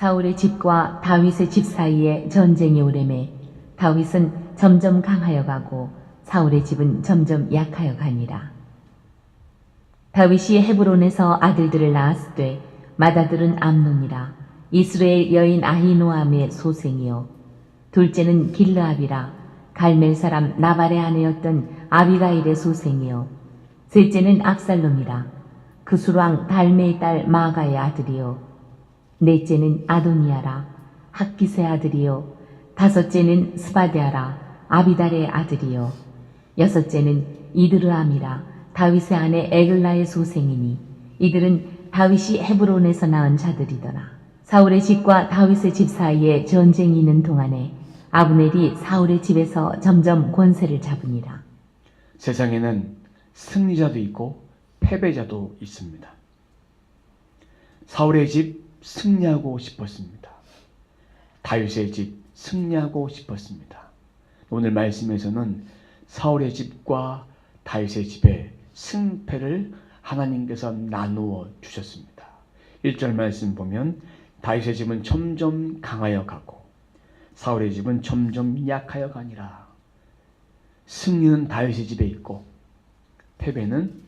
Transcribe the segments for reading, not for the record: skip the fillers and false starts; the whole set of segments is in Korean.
사울의 집과 다윗의 집 사이에 전쟁이 오래매 다윗은 점점 강하여 가고 사울의 집은 점점 약하여 가니라. 다윗이 헤브론에서 아들들을 낳았으되 맏아들은 암논이라. 이스라엘 여인 아히노암의 소생이요 둘째는 길르압이라. 갈멜 사람 나발의 아내였던 아비가일의 소생이요 셋째는 압살롬이라. 그 수왕 달메의 딸 마가의 아들이요 넷째는 아도니아라. 학기스의 아들이요 다섯째는 스바데아라. 아비달의 아들이요 여섯째는 이드르암이라. 다윗의 아내 에글라의 소생이니 이들은 다윗이 헤브론에서 낳은 자들이더라. 사울의 집과 다윗의 집 사이에 전쟁이 있는 동안에 아브넬이 사울의 집에서 점점 권세를 잡으니라. 세상에는 승리자도 있고 패배자도 있습니다. 사울의 집 승리하고 싶었습니다. 다윗의 집 승리하고 싶었습니다. 오늘 말씀에서는 사울의 집과 다윗의 집의 승패를 하나님께서 나누어 주셨습니다. 1절 말씀 보면 다윗의 집은 점점 강하여 가고 사울의 집은 점점 약하여 가니라. 승리는 다윗의 집에 있고 패배는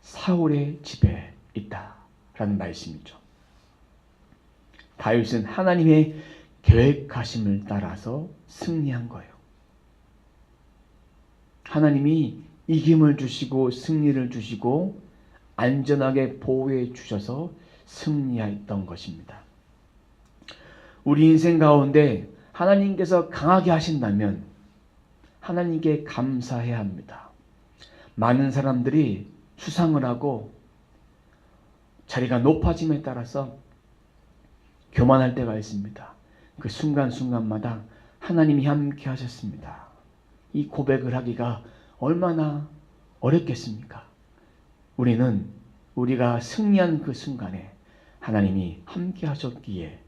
사울의 집에 있다라는 말씀이죠. 다윗은 하나님의 계획하심을 따라서 승리한 거예요. 하나님이 이김을 주시고 승리를 주시고 안전하게 보호해 주셔서 승리했던 것입니다. 우리 인생 가운데 하나님께서 강하게 하신다면 하나님께 감사해야 합니다. 많은 사람들이 수상을 하고 자리가 높아짐에 따라서 교만할 때가 있습니다. 그 순간순간마다 하나님이 함께 하셨습니다. 이 고백을 하기가 얼마나 어렵겠습니까? 우리는 우리가 승리한 그 순간에 하나님이 함께 하셨기에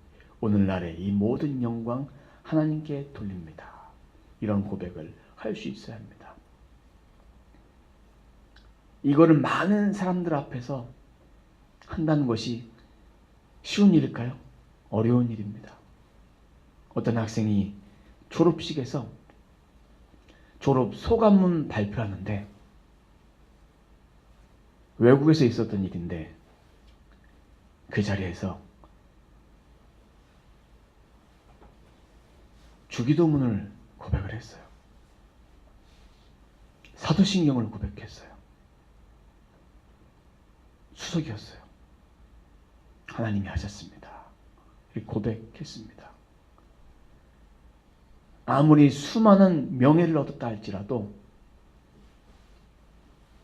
오늘날의 이 모든 영광 하나님께 돌립니다. 이런 고백을 할 수 있어야 합니다. 이거를 많은 사람들 앞에서 한다는 것이 쉬운 일일까요? 어려운 일입니다. 어떤 학생이 졸업식에서 졸업 소감문 발표하는데 외국에서 있었던 일인데 그 자리에서 주기도문을 고백을 했어요. 사도신경을 고백했어요. 수석이었어요. 하나님이 하셨습니다. 이렇게 고백했습니다. 아무리 수많은 명예를 얻었다 할지라도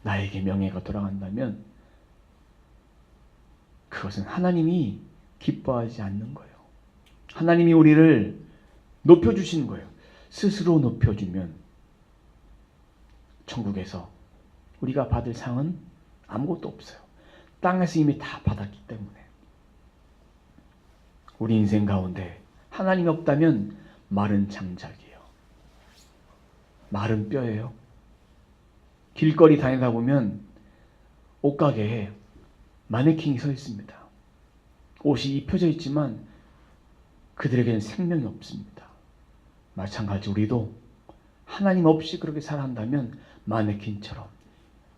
나에게 명예가 돌아간다면 그것은 하나님이 기뻐하지 않는 거예요. 하나님이 우리를 높여주시는 거예요. 스스로 높여주면 천국에서 우리가 받을 상은 아무것도 없어요. 땅에서 이미 다 받았기 때문에. 우리 인생 가운데 하나님이 없다면 마른 장작이에요. 마른 뼈예요. 길거리 다니다 보면 옷가게에 마네킹이 서 있습니다. 옷이 입혀져 있지만 그들에게는 생명이 없습니다. 마찬가지 우리도 하나님 없이 그렇게 살아간다면 마네킹처럼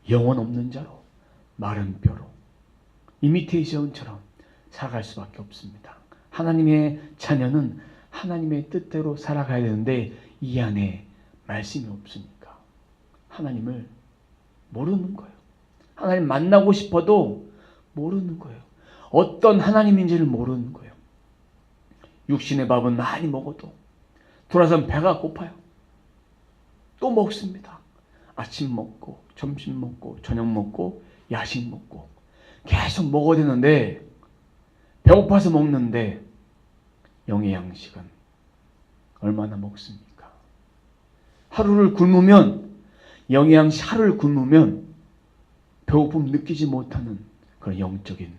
영혼 없는 자로 마른 뼈로 이미테이션처럼 살아갈 수밖에 없습니다. 하나님의 자녀는 하나님의 뜻대로 살아가야 되는데 이 안에 말씀이 없으니까 하나님을 모르는 거예요. 하나님 만나고 싶어도 모르는 거예요. 어떤 하나님인지를 모르는 거예요. 육신의 밥은 많이 먹어도 돌아서면 배가 고파요. 또 먹습니다. 아침 먹고 점심 먹고 저녁 먹고 야식 먹고 계속 먹어야 되는데 배고파서 먹는데 영의 양식은 얼마나 먹습니까? 하루를 굶으면 영의 양식 하루를 굶으면 배고픔 느끼지 못하는 그런 영적인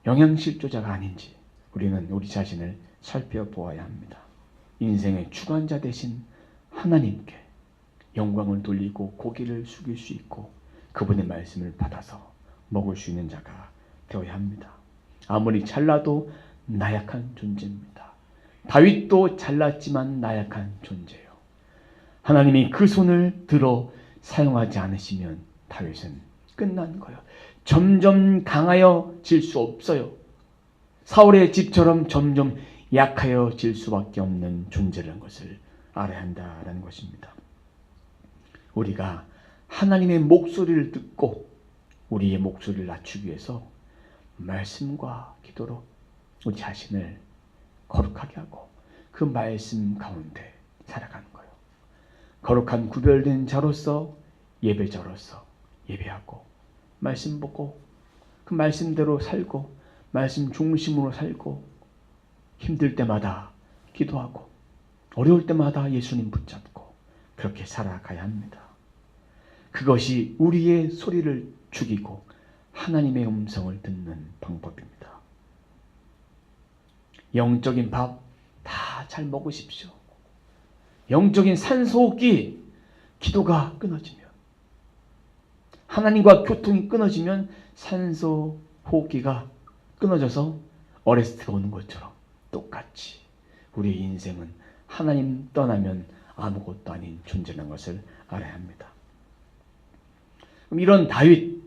영양실조자가 아닌지 우리는 우리 자신을 살펴보아야 합니다. 인생의 주관자 되신 하나님께 영광을 돌리고 고개를 숙일 수 있고 그분의 말씀을 받아서 먹을 수 있는 자가 되어야 합니다. 아무리 잘나도 나약한 존재입니다. 다윗도 잘났지만 나약한 존재예요. 하나님이 그 손을 들어 사용하지 않으시면 다윗은 끝난 거예요. 점점 강하여질 수 없어요. 사울의 집처럼 점점 약하여질 수밖에 없는 존재라는 것을 알아야 한다는 것입니다. 우리가 하나님의 목소리를 듣고 우리의 목소리를 낮추기 위해서 말씀과 기도로 우리 자신을 거룩하게 하고 그 말씀 가운데 살아가는 거예요. 거룩한 구별된 자로서 예배자로서 예배하고 말씀 보고 그 말씀대로 살고 말씀 중심으로 살고 힘들 때마다 기도하고 어려울 때마다 예수님 붙잡고 그렇게 살아가야 합니다. 그것이 우리의 소리를 죽이고 하나님의 음성을 듣는 방법입니다. 영적인 밥 다 잘 먹으십시오. 영적인 산소호흡기, 기도가 끊어지면, 하나님과 교통이 끊어지면 산소호흡기가 끊어져서 어레스트가 오는 것처럼 똑같이 우리의 인생은 하나님 떠나면 아무것도 아닌 존재라는 것을 알아야 합니다. 그럼 이런 다윗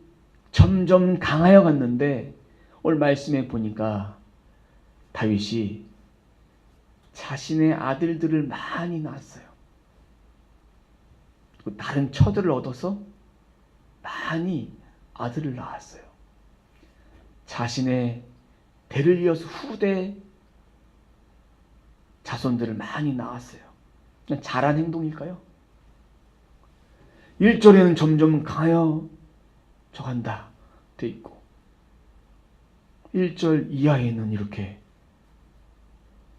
점점 강하여 갔는데 오늘 말씀에 보니까 다윗이 자신의 아들들을 많이 낳았어요. 다른 처들을 얻어서 많이 아들을 낳았어요. 자신의 대를 이어서 후대 자손들을 많이 낳았어요. 그냥 잘한 행동일까요? 1절에는 점점 강하여 져간다 돼 있고 1절 이하에는 이렇게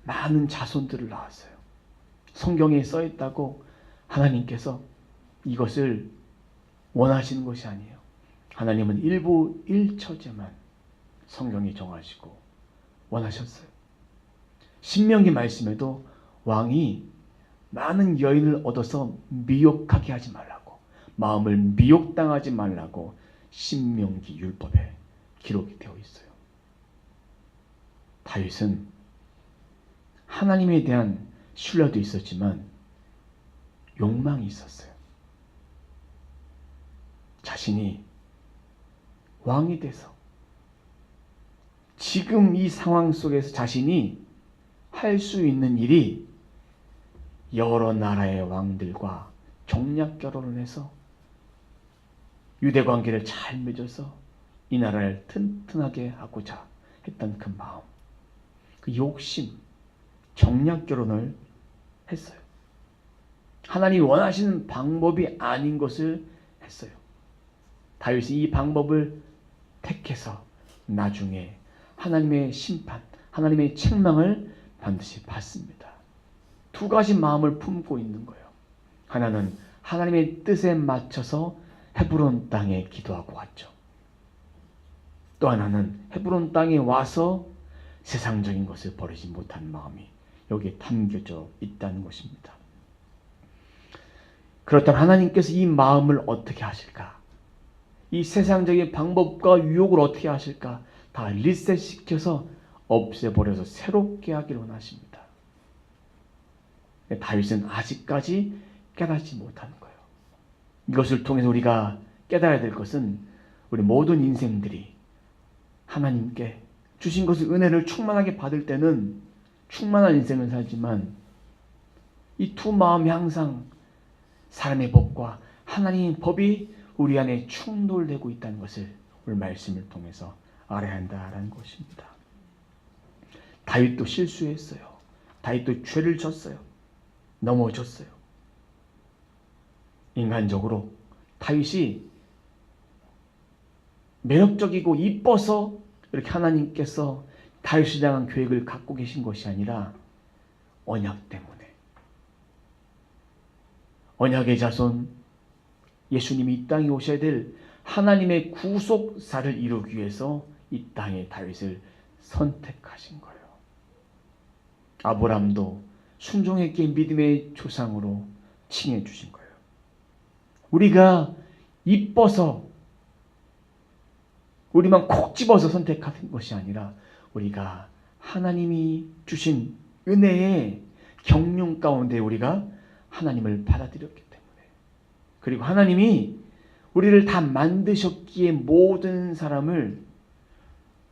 많은 자손들을 낳았어요. 성경에 써 있다고 하나님께서 이것을 원하시는 것이 아니에요. 하나님은 일부 1처제만 성경에 정하시고 원하셨어요. 신명기 말씀에도 왕이 많은 여인을 얻어서 미혹하게 하지 말라고, 마음을 미혹당하지 말라고 신명기 율법에 기록이 되어 있어요. 다윗은 하나님에 대한 신뢰도 있었지만 욕망이 있었어요. 자신이 왕이 돼서 지금 이 상황 속에서 자신이 할 수 있는 일이 여러 나라의 왕들과 정략 결혼을 해서 유대 관계를 잘 맺어서 이 나라를 튼튼하게 하고자 했던 그 마음, 그 욕심, 정략 결혼을 했어요. 하나님이 원하시는 방법이 아닌 것을 했어요. 다윗이 이 방법을 택해서 나중에 하나님의 심판, 하나님의 책망을 반드시 받습니다. 두 가지 마음을 품고 있는 거예요. 하나는 하나님의 뜻에 맞춰서 헤브론 땅에 기도하고 왔죠. 또 하나는 헤브론 땅에 와서 세상적인 것을 버리지 못한 마음이 여기에 담겨져 있다는 것입니다. 그렇다면 하나님께서 이 마음을 어떻게 하실까? 이 세상적인 방법과 유혹을 어떻게 하실까? 다 리셋시켜서 없애버려서 새롭게 하기를 원하십니다. 다윗은 아직까지 깨닫지 못하는 거예요. 이것을 통해서 우리가 깨달아야 될 것은 우리 모든 인생들이 하나님께 주신 것을 은혜를 충만하게 받을 때는 충만한 인생을 살지만 이 두 마음이 항상 사람의 법과 하나님의 법이 우리 안에 충돌되고 있다는 것을 오늘 말씀을 통해서 알아야 한다는 것입니다. 다윗도 실수했어요. 다윗도 죄를 졌어요. 넘어졌어요. 인간적으로 다윗이 매력적이고 이뻐서 이렇게 하나님께서 다윗을 향한 계획을 갖고 계신 것이 아니라 언약 때문에, 언약의 자손 예수님이 이 땅에 오셔야 될 하나님의 구속사를 이루기 위해서 이 땅에 다윗을 선택하신 거예요. 아브라함도 순종했기에 믿음의 조상으로 칭해 주신 거예요. 우리가 이뻐서 우리만 콕 집어서 선택하는 것이 아니라 우리가 하나님이 주신 은혜의 경륜 가운데 우리가 하나님을 받아들였기 때문에, 그리고 하나님이 우리를 다 만드셨기에 모든 사람을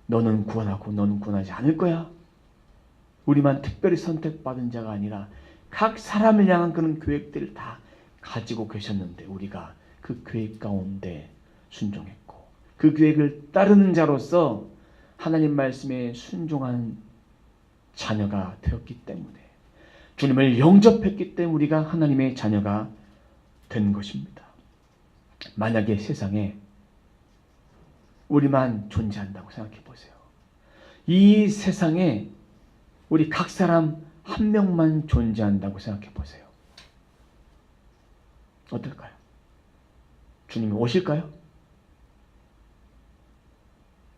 너는 구원하고 너는 구원하지 않을 거야, 우리만 특별히 선택받은 자가 아니라 각 사람을 향한 그런 계획들을 다 가지고 계셨는데 우리가 그 계획 가운데 순종했고 그 계획을 따르는 자로서 하나님 말씀에 순종한 자녀가 되었기 때문에, 주님을 영접했기 때문에 우리가 하나님의 자녀가 된 것입니다. 만약에 세상에 우리만 존재한다고 생각해 보세요. 이 세상에 우리 각 사람 한 명만 존재한다고 생각해 보세요. 어떨까요? 주님이 오실까요?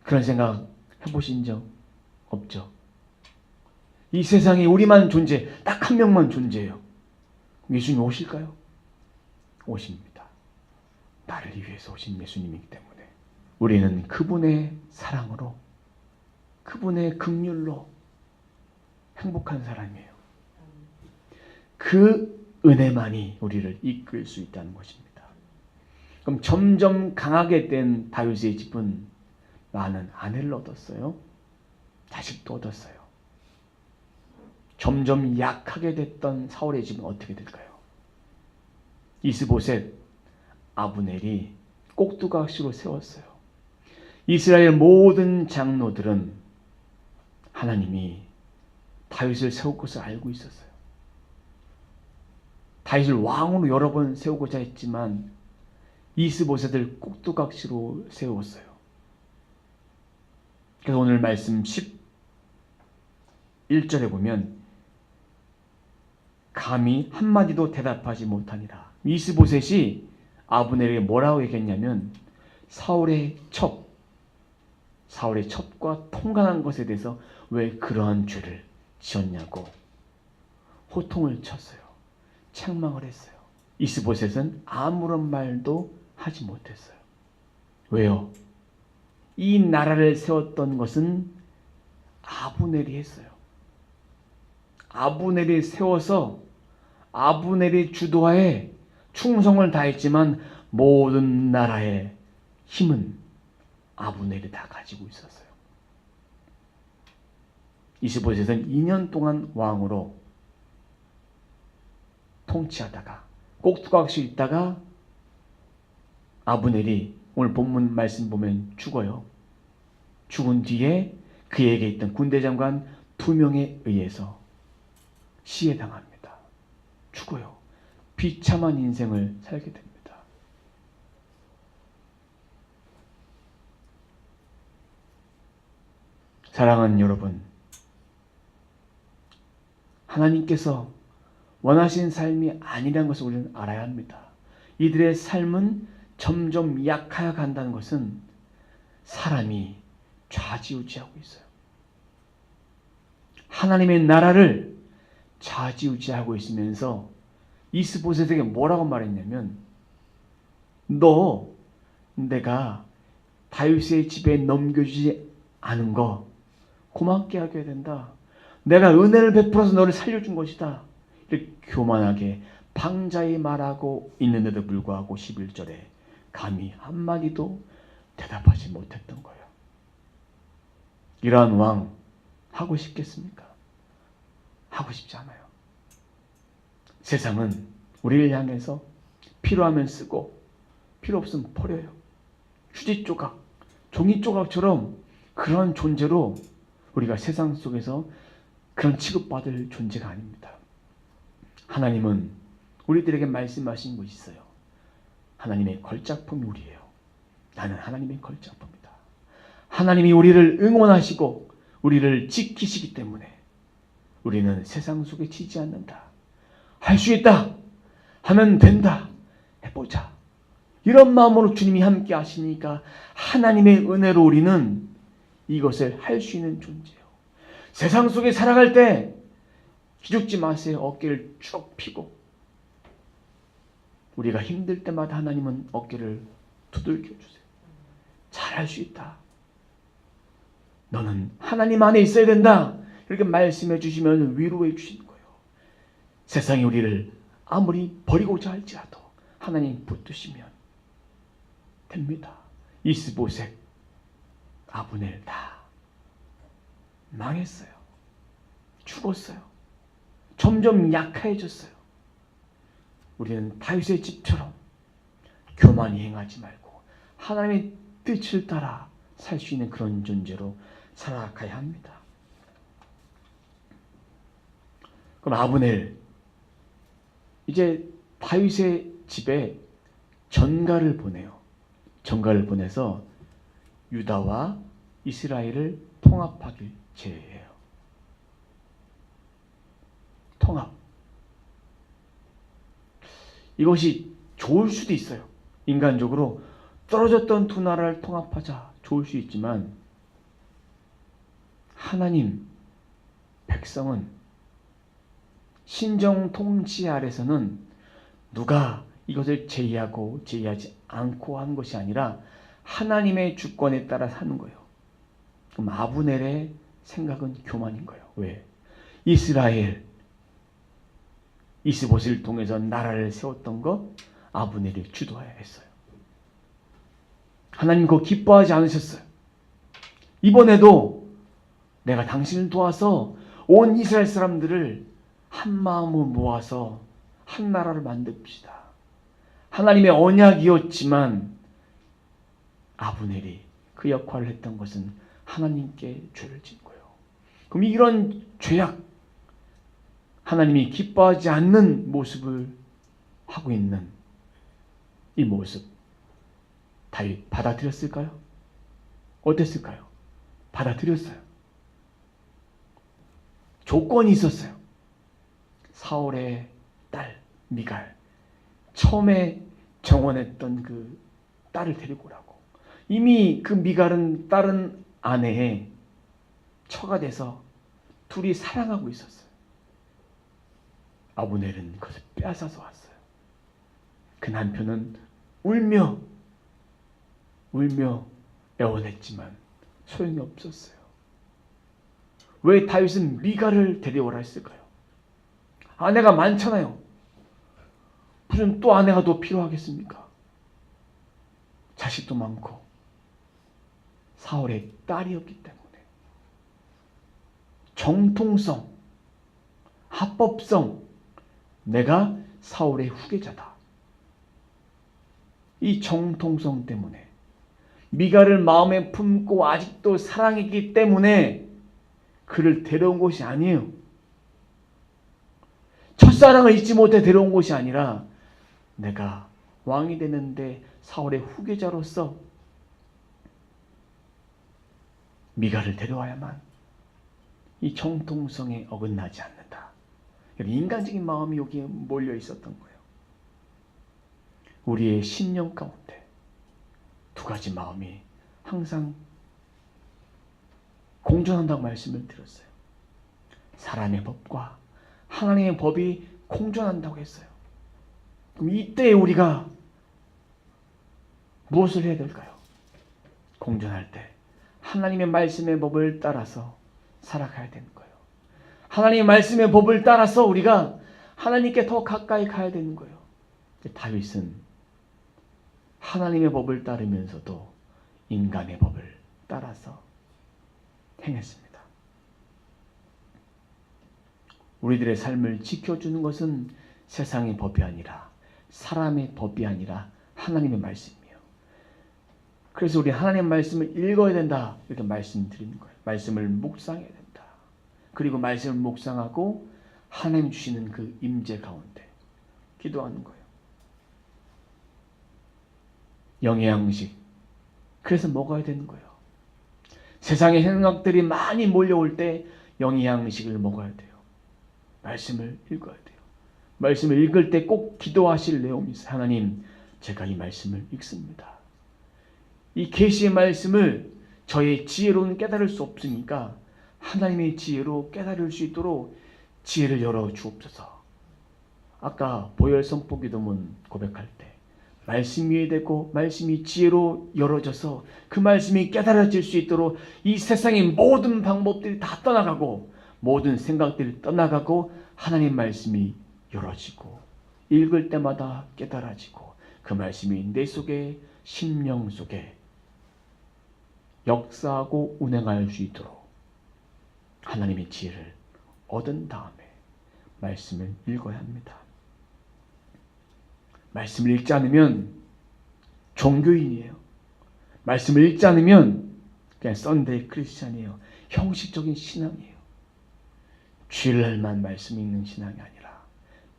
그런 생각 해보신 적 없죠? 이 세상에 우리만 존재, 딱 한 명만 존재해요. 예수님이 오실까요? 오십니다. 나를 위해서 오신 예수님이기 때문에 우리는 그분의 사랑으로, 그분의 긍휼로 행복한 사람이에요. 그 은혜만이 우리를 이끌 수 있다는 것입니다. 그럼 점점 강하게 된 다윗의 집은 많은 아내를 얻었어요. 자식도 얻었어요. 점점 약하게 됐던 사울의 집은 어떻게 될까요? 이스보셋, 아브넬이 꼭두각시로 세웠어요. 이스라엘 모든 장로들은 하나님이 다윗을 세울 것을 알고 있었어요. 다윗을 왕으로 여러 번 세우고자 했지만 이스보셋을 꼭두각시로 세웠어요. 그래서 오늘 말씀 11절에 보면 감히 한마디도 대답하지 못하니라. 이스보셋이 아브넬에게 뭐라고 얘기했냐면 사울의 첩과 통관한 것에 대해서 왜 그러한 죄를 지었냐고 호통을 쳤어요. 책망을 했어요. 이스보셋은 아무런 말도 하지 못했어요. 왜요? 이 나라를 세웠던 것은 아브넬이 했어요. 아브넬이 세워서 아브넬이 주도하에 충성을 다했지만 모든 나라의 힘은 아브넬이 다 가지고 있었어요. 이스보셋은 2년 동안 왕으로 통치하다가 꼭두각시 있다가 아브넬이 오늘 본문 말씀 보면 죽어요. 죽은 뒤에 그에게 있던 군대 장관 2명에 의해서 시해당합니다. 죽어요. 비참한 인생을 살게 됩니다. 사랑하는 여러분, 하나님께서 원하신 삶이 아니라는 것을 우리는 알아야 합니다. 이들의 삶은 점점 약하여 간다는 것은 사람이 좌지우지하고 있어요. 하나님의 나라를 좌지우지하고 있으면서 이스보셋에게 뭐라고 말했냐면 너 내가 다윗의 집에 넘겨주지 않은 거 고맙게 하게 된다. 내가 은혜를 베풀어서 너를 살려준 것이다. 이렇게 교만하게 방자히 말하고 있는데도 불구하고 11절에 감히 한마디도 대답하지 못했던 거예요. 이러한 왕 하고 싶겠습니까? 하고 싶지 않아요. 세상은 우리를 향해서 필요하면 쓰고 필요 없으면 버려요. 휴지 조각, 종이 조각처럼 그런 존재로 우리가 세상 속에서 그런 취급받을 존재가 아닙니다. 하나님은 우리들에게 말씀하신 것이 있어요. 하나님의 걸작품이 우리예요. 나는 하나님의 걸작품이다. 하나님이 우리를 응원하시고 우리를 지키시기 때문에 우리는 세상 속에 지지 않는다. 할 수 있다. 하면 된다. 해보자. 이런 마음으로 주님이 함께 하시니까 하나님의 은혜로 우리는 이것을 할 수 있는 존재예요. 세상 속에 살아갈 때 기죽지 마세요. 어깨를 쭉 펴고. 우리가 힘들 때마다 하나님은 어깨를 두들겨 주세요. 잘할 수 있다. 너는 하나님 안에 있어야 된다. 이렇게 말씀해 주시면 위로해 주시는 거예요. 세상이 우리를 아무리 버리고자 할지라도 하나님 붙드시면 됩니다. 이스보셋, 아브넬 다 망했어요. 죽었어요. 점점 약해졌어요. 우리는 다윗의 집처럼 교만히 행하지 말고 하나님의 뜻을 따라 살 수 있는 그런 존재로 살아가야 합니다. 그럼 아브넬, 이제 다윗의 집에 전가를 보내요. 전가를 보내서 유다와 이스라엘을 통합하길 제의해요. 통합. 이것이 좋을 수도 있어요. 인간적으로 떨어졌던 두 나라를 통합하자 좋을 수 있지만 하나님 백성은 신정 통치 아래서는 누가 이것을 제의하고 제의하지 않고 하는 것이 아니라 하나님의 주권에 따라 사는 거예요. 그럼 아브넬의 생각은 교만인 거예요. 왜? 이스라엘 이스보셋을 통해서 나라를 세웠던 거 아브넬이 주도해야 했어요. 하나님 그거 기뻐하지 않으셨어요. 이번에도 내가 당신을 도와서 온 이스라엘 사람들을 한 마음으로 모아서 한 나라를 만듭시다. 하나님의 언약이었지만 아브넬이 그 역할을 했던 것은 하나님께 죄를 진 거예요. 그럼 이런 죄악, 하나님이 기뻐하지 않는 모습을 하고 있는 이 모습, 다윗 받아들였을까요? 어땠을까요? 받아들였어요. 조건이 있었어요. 사울의 딸 미갈, 처음에 정원했던 그 딸을 데리고 오라고. 이미 그 미갈은 다른 아내의 처가 돼서 둘이 사랑하고 있었어요. 아브넬은 그것을 빼앗아서 왔어요. 그 남편은 울며 애원했지만 소용이 없었어요. 왜 다윗은 미갈을 데려오라 했을까요? 아내가 많잖아요. 무슨 또 아내가 더 필요하겠습니까? 자식도 많고 사울의 딸이었기 때문에 정통성, 합법성, 내가 사울의 후계자다. 이 정통성 때문에 미갈을 마음에 품고 아직도 사랑했기 때문에 그를 데려온 것이 아니에요. 첫사랑을 잊지 못해 데려온 것이 아니라 내가 왕이 되는데 사울의 후계자로서 미갈을 데려와야만 이 정통성에 어긋나지 않는다. 인간적인 마음이 여기에 몰려 있었던 거예요. 우리의 신념 가운데 두 가지 마음이 항상 공존한다고 말씀을 드렸어요. 사람의 법과 하나님의 법이 공존한다고 했어요. 그럼 이때 우리가 무엇을 해야 될까요? 공존할 때 하나님의 말씀의 법을 따라서 살아가야 되는 거예요. 하나님의 말씀의 법을 따라서 우리가 하나님께 더 가까이 가야 되는 거예요. 다윗은 하나님의 법을 따르면서도 인간의 법을 따라서 행했습니다. 우리들의 삶을 지켜주는 것은 세상의 법이 아니라 사람의 법이 아니라 하나님의 말씀이에요. 그래서 우리 하나님의 말씀을 읽어야 된다 이렇게 말씀드리는 거예요. 말씀을 묵상해야 된다. 그리고 말씀을 묵상하고 하나님 주시는 그 임재 가운데 기도하는 거예요. 영의 양식. 그래서 먹어야 되는 거예요. 세상의 생각들이 많이 몰려올 때 영의 양식을 먹어야 돼요. 말씀을 읽어야 돼요. 말씀을 읽을 때 꼭 기도하실 내용이 있어요. 하나님, 제가 이 말씀을 읽습니다. 이 계시의 말씀을 저의 지혜로는 깨달을 수 없으니까 하나님의 지혜로 깨달을 수 있도록 지혜를 열어 주옵소서. 아까 보혈 선포 기도문 고백할 때 말씀 위에 대고 말씀이 지혜로 열어져서 그 말씀이 깨달아질 수 있도록 이 세상의 모든 방법들이 다 떠나가고 모든 생각들이 떠나가고 하나님 말씀이 열어지고 읽을 때마다 깨달아지고 그 말씀이 내 속에 심령 속에 역사하고 운행할 수 있도록 하나님의 지혜를 얻은 다음에 말씀을 읽어야 합니다. 말씀을 읽지 않으면 종교인이에요. 말씀을 읽지 않으면 그냥 썬데이 크리스찬이에요. 형식적인 신앙이에요. 주일날만 말씀 읽는 신앙이 아니라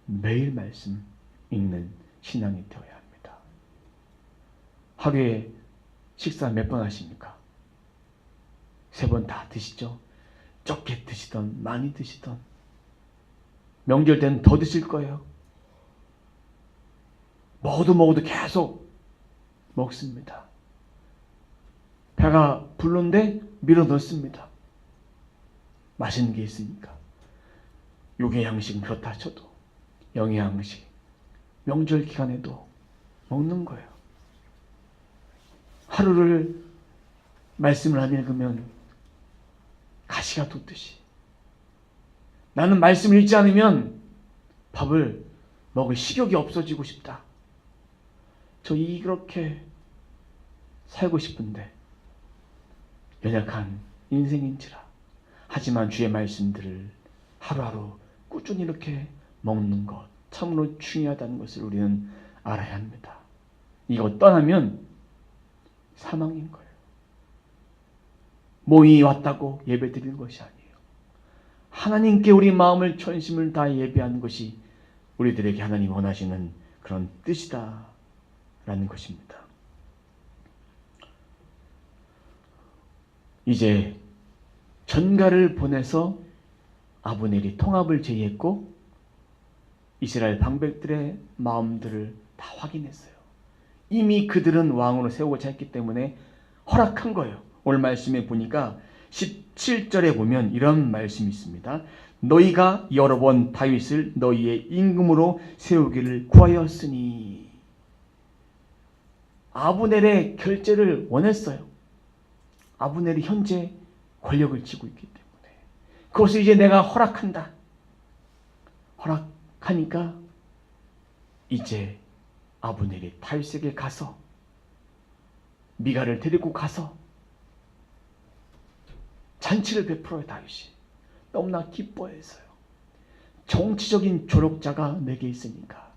매일 말씀 읽는 신앙이 되어야 합니다. 하루에 식사 몇 번 하십니까? 3번 다 드시죠? 적게 드시던 많이 드시던 명절 때는 더 드실 거예요. 먹어도 계속 먹습니다. 배가 부른데 밀어 넣습니다. 맛있는 게 있으니까. 육의 양식은 그렇다 쳐도 영의 양식 명절 기간에도 먹는 거예요. 하루를 말씀을 안 읽으면 가시가 돋듯이 나는 말씀을 읽지 않으면 밥을 먹을 식욕이 없어지고 싶다. 저 이렇게 살고 싶은데 연약한 인생인지라. 하지만 주의 말씀들을 하루하루 꾸준히 이렇게 먹는 것 참으로 중요하다는 것을 우리는 알아야 합니다. 이거 떠나면 사망인 거예요. 모임이 왔다고 예배 드리는 것이 아니에요. 하나님께 우리 마음을 전심을 다 예배하는 것이 우리들에게 하나님 원하시는 그런 뜻이다 라는 것입니다. 이제 전가를 보내서 아브넬이 통합을 제의했고 이스라엘 방백들의 마음들을 다 확인했어요. 이미 그들은 왕으로 세우고자 했기 때문에 허락한 거예요. 오늘 말씀에 보니까 17절에 보면 이런 말씀이 있습니다. 너희가 여러 번 다윗을 너희의 임금으로 세우기를 구하였으니. 아브넬의 결재를 원했어요. 아브넬이 현재 권력을 쥐고 있기 때문에 그것을 이제 내가 허락한다. 허락하니까 이제 아브넬이 다윗에게 가서 미가를 데리고 가서 잔치를 베풀어요. 다윗이 너무나 기뻐했어요. 정치적인 조력자가 내게 있으니까,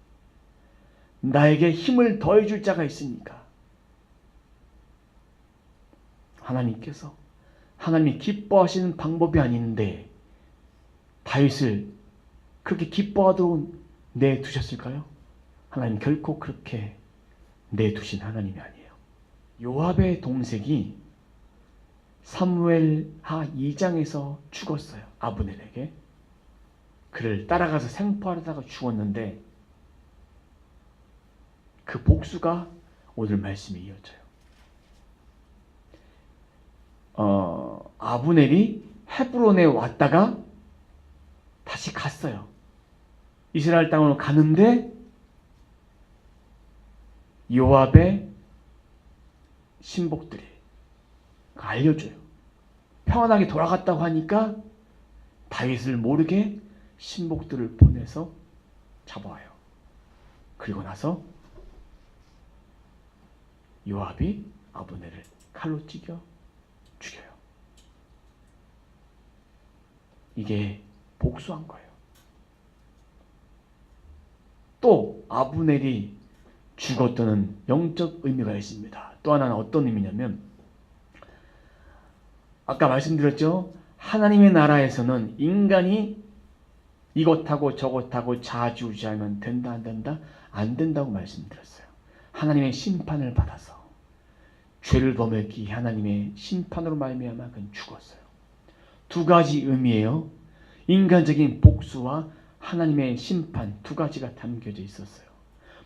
나에게 힘을 더해줄 자가 있으니까, 하나님께서 하나님이 기뻐하시는 방법이 아닌데 다윗을 그렇게 기뻐하도록 내두셨을까요? 하나님 결코 그렇게 내두신 하나님이 아니에요. 요압의 동생이 사무엘하 2장에서 죽었어요. 아브넬에게. 그를 따라가서 생포하려다가 죽었는데 그 복수가 오늘 말씀에 이어져요. 아브넬이 헤브론에 왔다가 다시 갔어요. 이스라엘 땅으로 가는데 요압의 신복들이 알려줘요. 평안하게 돌아갔다고 하니까 다윗을 모르게 신복들을 보내서 잡아와요. 그리고 나서 요압이 아브넬을 칼로 찢겨 죽여요. 이게 복수한 거예요. 또 아브넬이 죽었다는 영적 의미가 있습니다. 또 하나는 어떤 의미냐면, 아까 말씀드렸죠. 하나님의 나라에서는 인간이 이것하고 저것하고 좌지우지하면 된다 안 된다? 안 된다고 말씀드렸어요. 하나님의 심판을 받아서 죄를 범했기 하나님의 심판으로 말미암아 그는 죽었어요. 두 가지 의미예요. 인간적인 복수와 하나님의 심판, 두 가지가 담겨져 있었어요.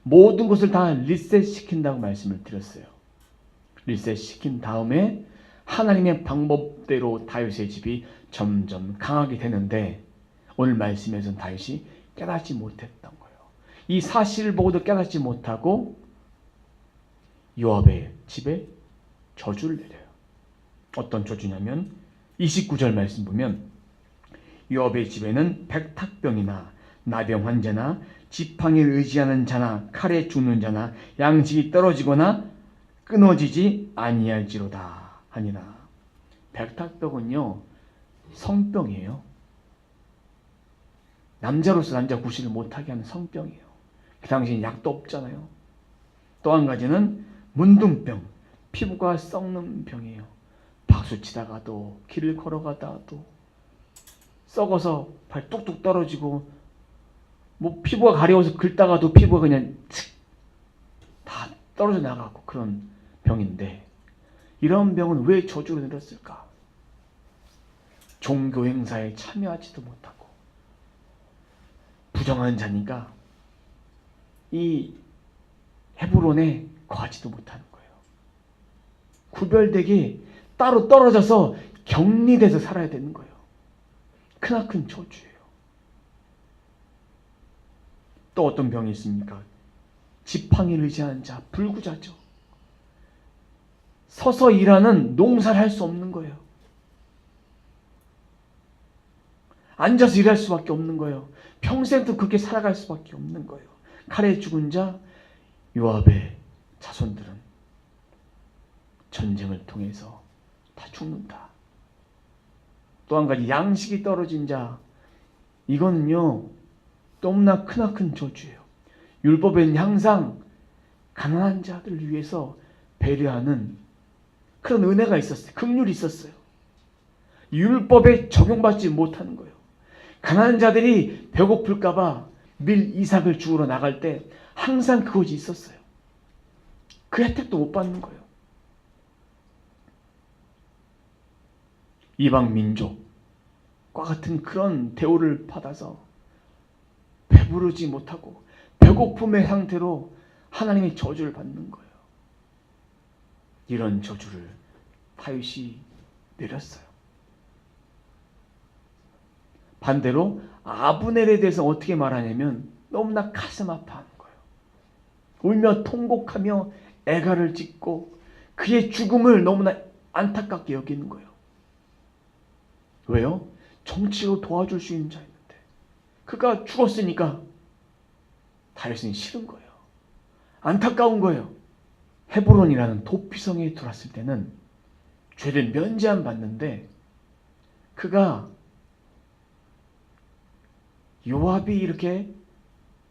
모든 것을 다 리셋시킨다고 말씀을 드렸어요. 리셋시킨 다음에 하나님의 방법대로 다윗의 집이 점점 강하게 되는데, 오늘 말씀에서는 다윗이 깨닫지 못했던 거예요. 이 사실을 보고도 깨닫지 못하고 요압의 집에 저주를 내려요. 어떤 저주냐면 29절 말씀 보면 요압의 집에는 백탁병이나 나병 환자나 지팡이를 의지하는 자나 칼에 죽는 자나 양식이 떨어지거나 끊어지지 아니할지로다 하니라. 백탁병은요, 성병이에요. 남자로서 남자 구실을 못하게 하는 성병이에요. 그 당시엔 약도 없잖아요. 또 한 가지는 문둥병, 피부가 썩는 병이에요. 박수 치다가도, 길을 걸어가다가도 썩어서 발 뚝뚝 떨어지고, 뭐 피부가 가려워서 긁다가도 피부가 그냥 다 떨어져 나가고 그런 병인데, 이런 병은 왜 저주로 내렸을까? 종교 행사에 참여하지도 못하고 부정한 자니까 이 헤브론에 거하지도 못하는 거예요. 구별되게 따로 떨어져서 격리돼서 살아야 되는 거예요. 크나큰 저주예요. 또 어떤 병이 있습니까? 지팡이를 의지하는 자, 불구자죠. 서서 일하는 농사를 할 수 없는 거예요. 앉아서 일할 수밖에 없는 거예요. 평생도 그렇게 살아갈 수밖에 없는 거예요. 칼에 죽은 자, 요압의 자손들은 전쟁을 통해서 다 죽는다. 또 한 가지, 양식이 떨어진 자, 이거는요 너무나 크나큰 저주예요. 율법에는 항상 가난한 자들을 위해서 배려하는 그런 은혜가 있었어요. 긍휼이 있었어요. 율법에 적용받지 못하는 거예요. 가난한 자들이 배고플까봐 밀 이삭을 주우러 나갈 때 항상 그것이 있었어요. 그 혜택도 못 받는 거예요. 이방 민족과 같은 그런 대우를 받아서 배부르지 못하고 배고픔의 상태로 하나님의 저주를 받는 거예요. 이런 저주를 다윗이 내렸어요. 반대로 아브넬에 대해서 어떻게 말하냐면 너무나 가슴 아파하는 거예요. 울며 통곡하며 애가를 짓고 그의 죽음을 너무나 안타깝게 여기는 거예요. 왜요? 정치로 도와줄 수 있는 자였는데 그가 죽었으니까 다윗은 싫은 거예요. 안타까운 거예요. 헤브론이라는 도피성에 들어왔을 때는 죄를 면제안 받는데 그가 요압이 이렇게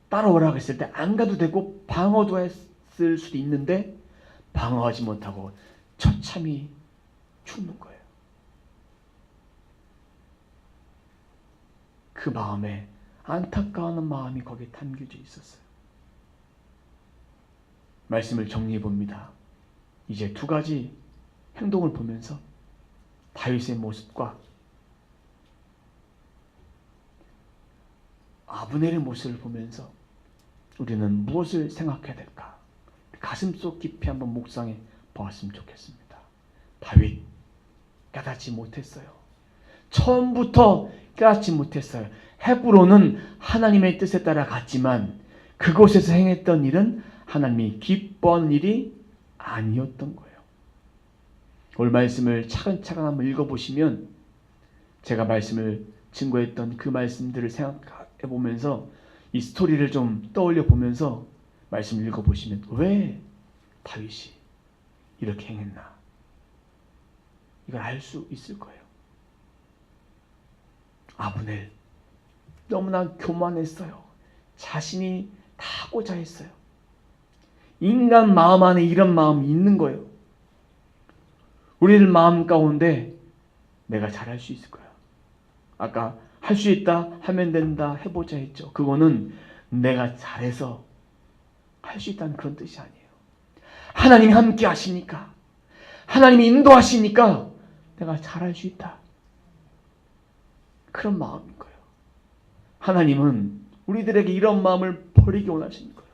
따라오라고 했을 때 안 가도 되고 방어도 했을 수도 있는데 방어하지 못하고 처참히 죽는 거예요. 그 마음에 안타까워하는 마음이 거기에 담겨져 있었어요. 말씀을 정리해 봅니다. 이제 두 가지 행동을 보면서 다윗의 모습과 아브넬의 모습을 보면서 우리는 무엇을 생각해야 될까? 가슴속 깊이 한번 묵상해 보았으면 좋겠습니다. 다윗 깨닫지 못했어요. 처음부터 깨닫지 못했어요. 헤브론은 하나님의 뜻에 따라 갔지만 그곳에서 행했던 일은 하나님이 기뻐하는 일이 아니었던 거예요. 오늘 말씀을 차근차근 한번 읽어보시면 제가 말씀을 증거했던 그 말씀들을 생각해 보면서 이 스토리를 좀 떠올려 보면서 말씀을 읽어보시면 왜 다윗이 이렇게 행했나 이걸 알 수 있을 거예요. 아브넬 너무나 교만했어요. 자신이 다 하고자 했어요. 인간 마음 안에 이런 마음이 있는 거예요. 우리들 마음 가운데 내가 잘할 수 있을 거야. 아까 할 수 있다, 하면 된다, 해보자 했죠. 그거는 내가 잘해서 할 수 있다는 그런 뜻이 아니에요. 하나님이 함께 하시니까, 하나님이 인도하시니까 내가 잘할 수 있다. 그런 마음인 거예요. 하나님은 우리들에게 이런 마음을 버리기 원하시는 거예요.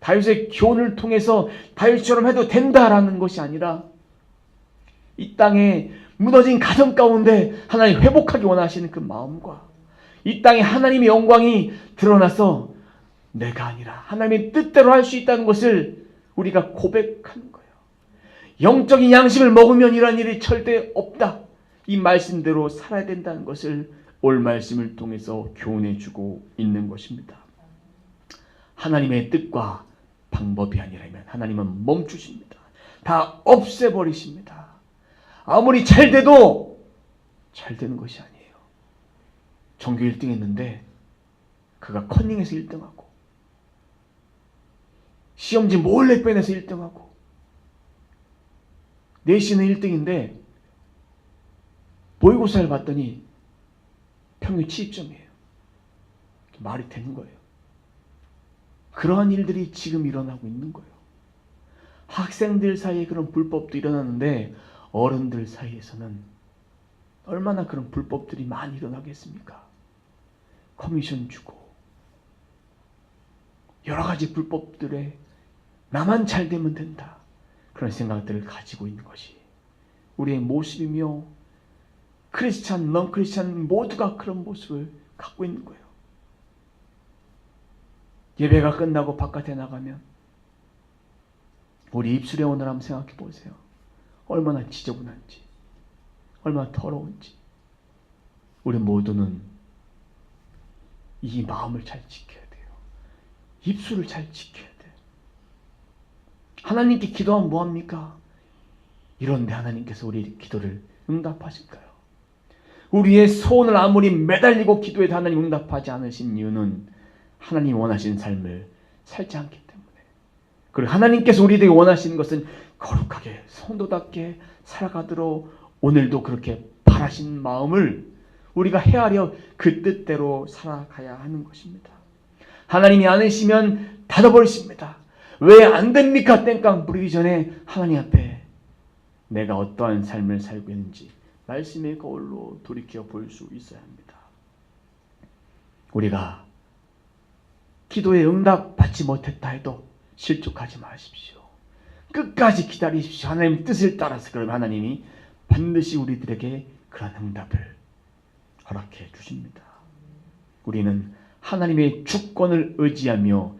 다윗의 교훈을 통해서 다윗처럼 해도 된다라는 것이 아니라 이 땅에 무너진 가정 가운데 하나님 회복하기 원하시는 그 마음과 이 땅에 하나님의 영광이 드러나서 내가 아니라 하나님의 뜻대로 할 수 있다는 것을 우리가 고백하는 거예요. 영적인 양식을 먹으면 이런 일이 절대 없다. 이 말씀대로 살아야 된다는 것을 올 말씀을 통해서 교훈해주고 있는 것입니다. 하나님의 뜻과 방법이 아니라면 하나님은 멈추십니다. 다 없애버리십니다. 아무리 잘 돼도 잘 되는 것이 아니에요. 전교 1등 했는데 그가 커닝에서 1등하고 시험지 몰래 빼내서 1등하고 내신은 1등인데 모의고사를 봤더니 평균 70점이에요. 말이 되는 거예요. 그러한 일들이 지금 일어나고 있는 거예요. 학생들 사이에 그런 불법도 일어나는데 어른들 사이에서는 얼마나 그런 불법들이 많이 일어나겠습니까? 커미션 주고 여러 가지 불법들에 나만 잘 되면 된다. 그런 생각들을 가지고 있는 것이 우리의 모습이며 크리스찬, 넌 크리스찬 모두가 그런 모습을 갖고 있는 거예요. 예배가 끝나고 바깥에 나가면 우리 입술의 오늘 한번 생각해 보세요. 얼마나 지저분한지, 얼마나 더러운지. 우리 모두는 이 마음을 잘 지켜야 돼요. 입술을 잘 지켜야 돼요. 하나님께 기도하면 뭐합니까? 이런데 하나님께서 우리 기도를 응답하실까요? 우리의 소원을 아무리 매달리고 기도해도 하나님 응답하지 않으신 이유는 하나님 원하시는 삶을 살지 않기 때문에. 그리고 하나님께서 우리에게 원하시는 것은 거룩하게 성도답게 살아가도록 오늘도 그렇게 바라신 마음을 우리가 헤아려 그 뜻대로 살아가야 하는 것입니다. 하나님이 않으시면 닫아버리십니다. 왜 안 됩니까? 땡깡 부리기 전에 하나님 앞에 내가 어떠한 삶을 살고 있는지 말씀의 거울로 돌이켜 볼 수 있어야 합니다. 우리가 기도에 응답 받지 못했다 해도 실족하지 마십시오. 끝까지 기다리십시오. 하나님의 뜻을 따라서 그러면 하나님이 반드시 우리들에게 그런 응답을 허락해 주십니다. 우리는 하나님의 주권을 의지하며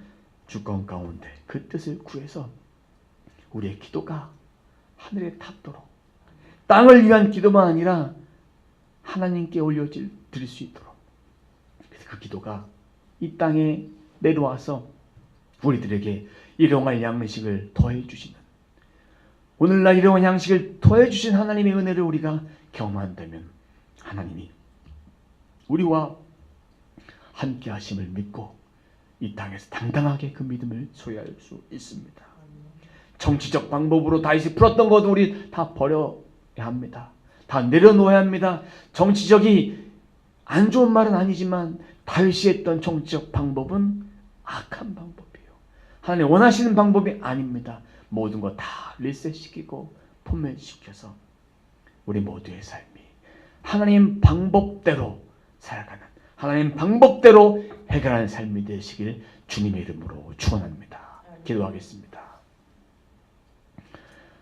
주권 가운데 그 뜻을 구해서 우리의 기도가 하늘에 닿도록 땅을 위한 기도만 아니라 하나님께 올려드릴 수 있도록 그래서 그 기도가 이 땅에 내려와서 우리들에게 일용할 양식을 더해 주시는 오늘날 일용할 양식을 더해 주신 하나님의 은혜를 우리가 경험한다면 하나님이 우리와 함께 하심을 믿고 이 땅에서 당당하게 그 믿음을 소유할 수 있습니다. 정치적 방법으로 다윗이 풀었던 것도 우리 다 버려야 합니다. 다 내려놓아야 합니다. 정치적이 안 좋은 말은 아니지만 다윗이 했던 정치적 방법은 악한 방법이에요. 하나님 원하시는 방법이 아닙니다. 모든 거 다 리셋시키고 포맷시켜서 우리 모두의 삶이 하나님 방법대로 살아가는 하나님 방법대로 해결하는 삶이 되시길 주님의 이름으로 축원합니다. 기도하겠습니다.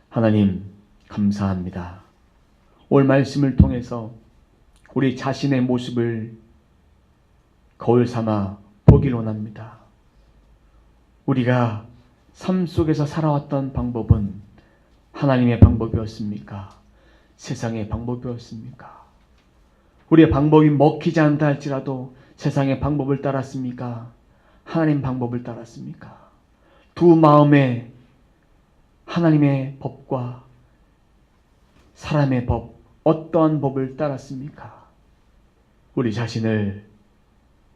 하나님 감사합니다. 올 말씀을 통해서 우리 자신의 모습을 거울 삼아 보길 원합니다. 우리가 삶 속에서 살아왔던 방법은 하나님의 방법이었습니까? 세상의 방법이었습니까? 우리의 방법이 먹히지 않다 할지라도 세상의 방법을 따랐습니까? 하나님 방법을 따랐습니까? 두 마음에 하나님의 법과 사람의 법, 어떠한 법을 따랐습니까? 우리 자신을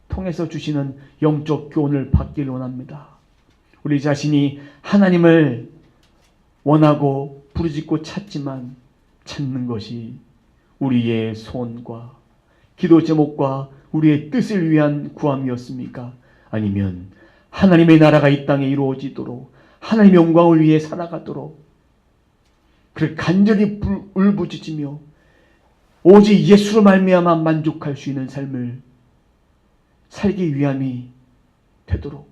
통해서 주시는 영적 교훈을 받길 원합니다. 우리 자신이 하나님을 원하고 부르짖고 찾지만 찾는 것이 우리의 소원과 기도 제목과 우리의 뜻을 위한 구함이었습니까? 아니면 하나님의 나라가 이 땅에 이루어지도록 하나님의 영광을 위해 살아가도록 그렇게 간절히 울부짖으며 오직 예수로 말미암아 만족할 수 있는 삶을 살기 위함이 되도록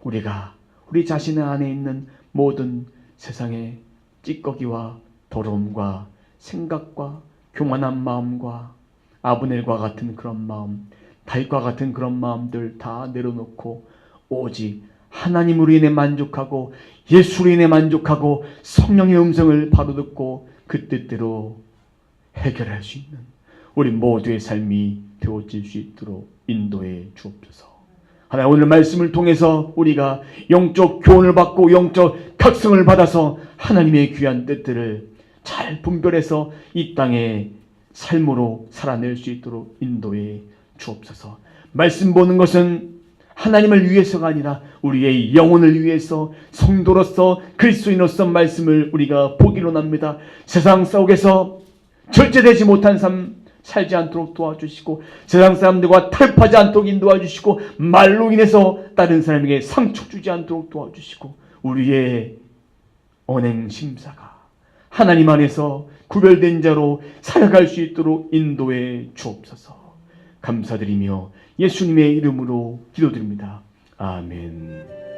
우리가 우리 자신의 안에 있는 모든 세상의 찌꺼기와 더러움과 생각과 교만한 마음과 아브넬과 같은 그런 마음, 다윗과 같은 그런 마음들 다 내려놓고 오직 하나님으로 인해 만족하고 예수로 인해 만족하고 성령의 음성을 바로 듣고 그 뜻대로 해결할 수 있는 우리 모두의 삶이 되어질 수 있도록 인도해 주옵소서. 하나님, 오늘 말씀을 통해서 우리가 영적 교훈을 받고 영적 각성을 받아서 하나님의 귀한 뜻들을 잘 분별해서 이 땅에 삶으로 살아낼 수 있도록 인도해 주옵소서. 말씀 보는 것은 하나님을 위해서가 아니라 우리의 영혼을 위해서 성도로서 그리스도인으로서 말씀을 우리가 보기로 납니다. 세상 속에서 절제되지 못한 삶 살지 않도록 도와주시고 세상 사람들과 탈파지 않도록 인도해주시고 말로 인해서 다른 사람에게 상처 주지 않도록 도와주시고 우리의 언행 심사가 하나님 안에서 구별된 자로 살아갈 수 있도록 인도해 주옵소서. 감사드리며 예수님의 이름으로 기도드립니다. 아멘.